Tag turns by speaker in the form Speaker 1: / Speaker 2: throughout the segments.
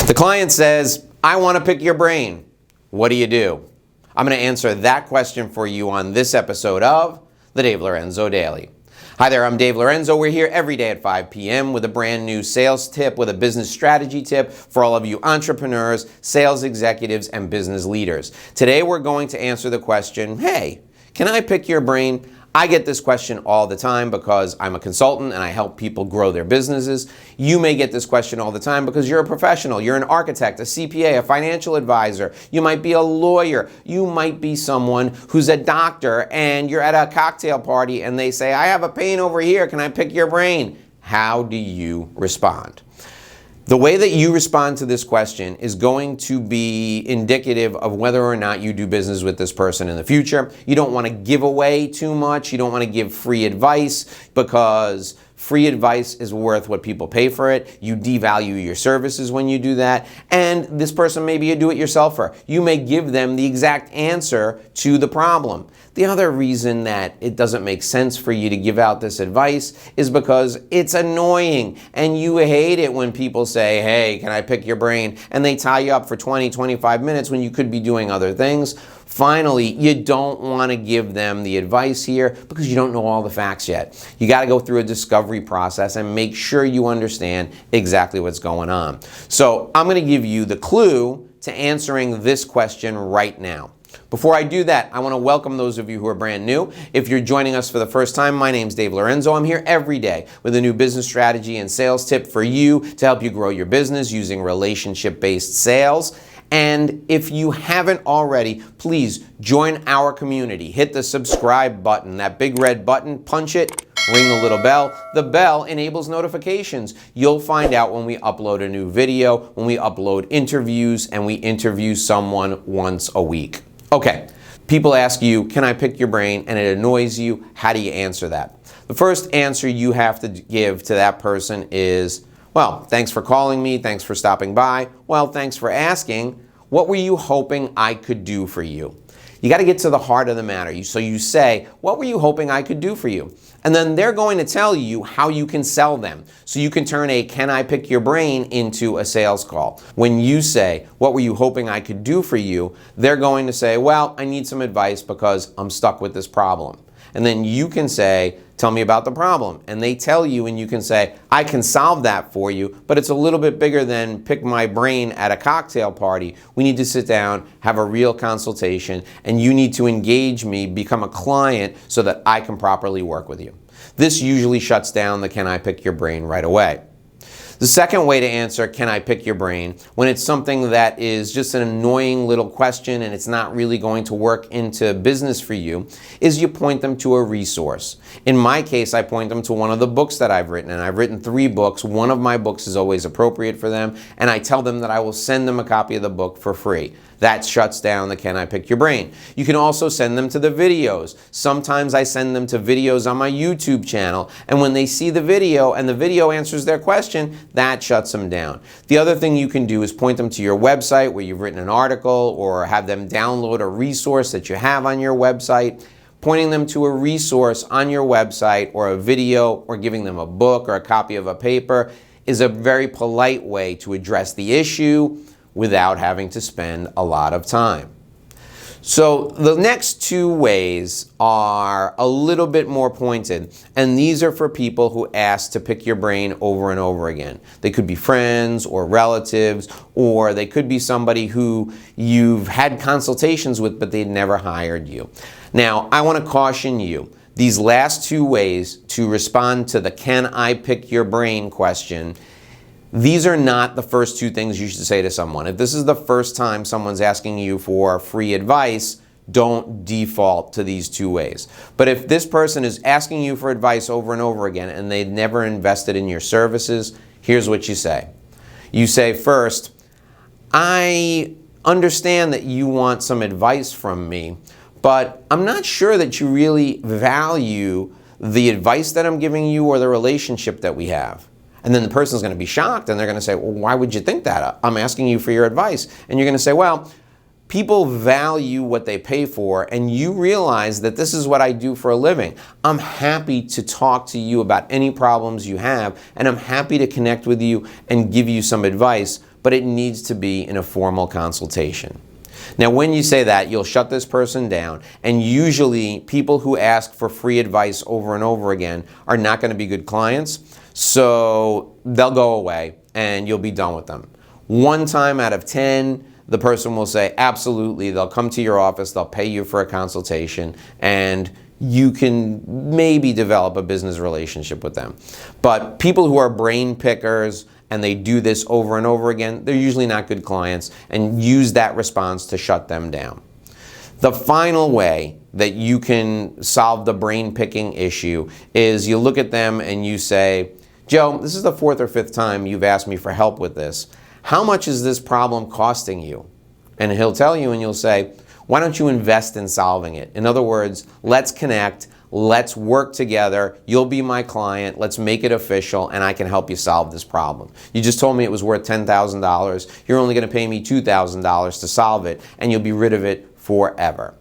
Speaker 1: The client says, I want to pick your brain. What do you do? I'm going to answer that question for you on this episode of the Dave Lorenzo Daily. Hi there, I'm Dave Lorenzo. We're here every day at 5 p.m. with a brand new sales tip, with a business strategy tip for all of you entrepreneurs, sales executives, and business leaders. Today we're going to answer the question, hey, can I pick your brain? I get this question all the time because I'm a consultant and I help people grow their businesses. You may get this question all the time because you're a professional. You're an architect, a CPA, a financial advisor. You might be a lawyer. You might be someone who's a doctor and you're at a cocktail party and they say, I have a pain over here. Can I pick your brain? How do you respond? The way that you respond to this question is going to be indicative of whether or not you do business with this person in the future. You don't want to give away too much. You don't want to give free advice because free advice is worth what people pay for it. You devalue your services when you do that. And this person may be a do-it-yourselfer. You may give them the exact answer to the problem. The other reason that it doesn't make sense for you to give out this advice is because it's annoying and you hate it when people say, hey, can I pick your brain? And they tie you up for 20, 25 minutes when you could be doing other things. Finally, you don't want to give them the advice here because you don't know all the facts yet. You got to go through a discovery process and make sure you understand exactly what's going on. So I'm going to give you the clue to answering this question right now. Before I do that, I want to welcome those of you who are brand new. If you're joining us for the first time, my name's Dave Lorenzo. I'm here every day with a new business strategy and sales tip for you to help you grow your business using relationship-based sales. And if you haven't already, please join our community. Hit the subscribe button, that big red button, punch it, ring the little bell. The bell enables notifications. You'll find out when we upload a new video, when we upload interviews, and we interview someone once a week. Okay, people ask you, can I pick your brain? And it annoys you. How do you answer that? The first answer you have to give to that person is, well, thanks for calling me. Thanks for stopping by. Well, thanks for asking. What were you hoping I could do for you? You got to get to the heart of the matter. So you say, what were you hoping I could do for you? And then they're going to tell you how you can sell them. So you can turn a can I pick your brain into a sales call. When you say, what were you hoping I could do for you? They're going to say, well, I need some advice because I'm stuck with this problem. And then you can say, tell me about the problem. And they tell you and you can say, I can solve that for you, but it's a little bit bigger than pick my brain at a cocktail party. We need to sit down, have a real consultation, and you need to engage me, become a client so that I can properly work with you. This usually shuts down the can I pick your brain right away. The second way to answer, can I pick your brain, when it's something that is just an annoying little question and it's not really going to work into business for you, is you point them to a resource. In my case, I point them to one of the books that I've written, and I've written 3 books. One of my books is always appropriate for them, and I tell them that I will send them a copy of the book for free. That shuts down the can I pick your brain. You can also send them to the videos. Sometimes I send them to videos on my YouTube channel, and when they see the video and the video answers their question, that shuts them down. The other thing you can do is point them to your website where you've written an article, or have them download a resource that you have on your website. Pointing them to a resource on your website or a video or giving them a book or a copy of a paper is a very polite way to address the issue without having to spend a lot of time. So the next 2 ways are a little bit more pointed, and these are for people who ask to pick your brain over and over again. They could be friends or relatives, or they could be somebody who you've had consultations with but they'd never hired you. Now, I want to caution you. These last 2 ways to respond to the can I pick your brain question, these are not the first 2 things you should say to someone. If this is the first time someone's asking you for free advice, don't default to these 2 ways. But if this person is asking you for advice over and over again and they've never invested in your services, here's what you say. You say first, I understand that you want some advice from me, but I'm not sure that you really value the advice that I'm giving you or the relationship that we have. And then the person's going to be shocked and they're going to say, well, why would you think that? I'm asking you for your advice. And you're going to say, well, people value what they pay for, and you realize that this is what I do for a living. I'm happy to talk to you about any problems you have, and I'm happy to connect with you and give you some advice, but it needs to be in a formal consultation. Now, when you say that, you'll shut this person down, and usually people who ask for free advice over and over again are not going to be good clients, so they'll go away and you'll be done with them. 1 time out of 10, the person will say, absolutely, they'll come to your office, they'll pay you for a consultation, and you can maybe develop a business relationship with them. But people who are brain pickers and they do this over and over again, they're usually not good clients, and use that response to shut them down. The final way that you can solve the brain picking issue is you look at them and you say, Joe, this is the 4th or 5th time you've asked me for help with this. How much is this problem costing you? And he'll tell you, and you'll say, why don't you invest in solving it? In other words, let's connect, let's work together, you'll be my client, let's make it official, and I can help you solve this problem. You just told me it was worth $10,000, you're only going to pay me $2,000 to solve it, and you'll be rid of it forever.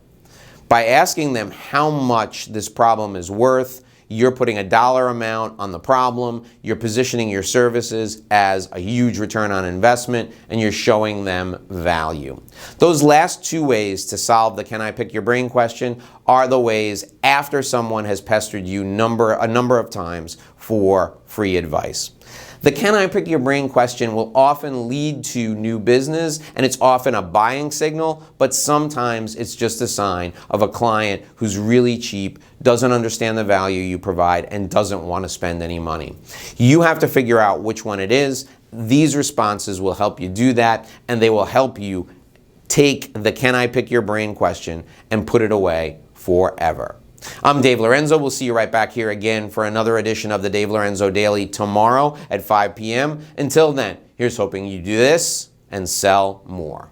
Speaker 1: By asking them how much this problem is worth, you're putting a dollar amount on the problem, you're positioning your services as a huge return on investment, and you're showing them value. Those last 2 ways to solve the can I pick your brain question are the ways after someone has pestered you a number of times for free advice. The can I pick your brain question will often lead to new business, and it's often a buying signal, but sometimes it's just a sign of a client who's really cheap, doesn't understand the value you provide, and doesn't want to spend any money. You have to figure out which one it is. These responses will help you do that, and they will help you take the can I pick your brain question and put it away forever. I'm Dave Lorenzo. We'll see you right back here again for another edition of the Dave Lorenzo Daily tomorrow at 5 p.m. Until then, here's hoping you do this and sell more.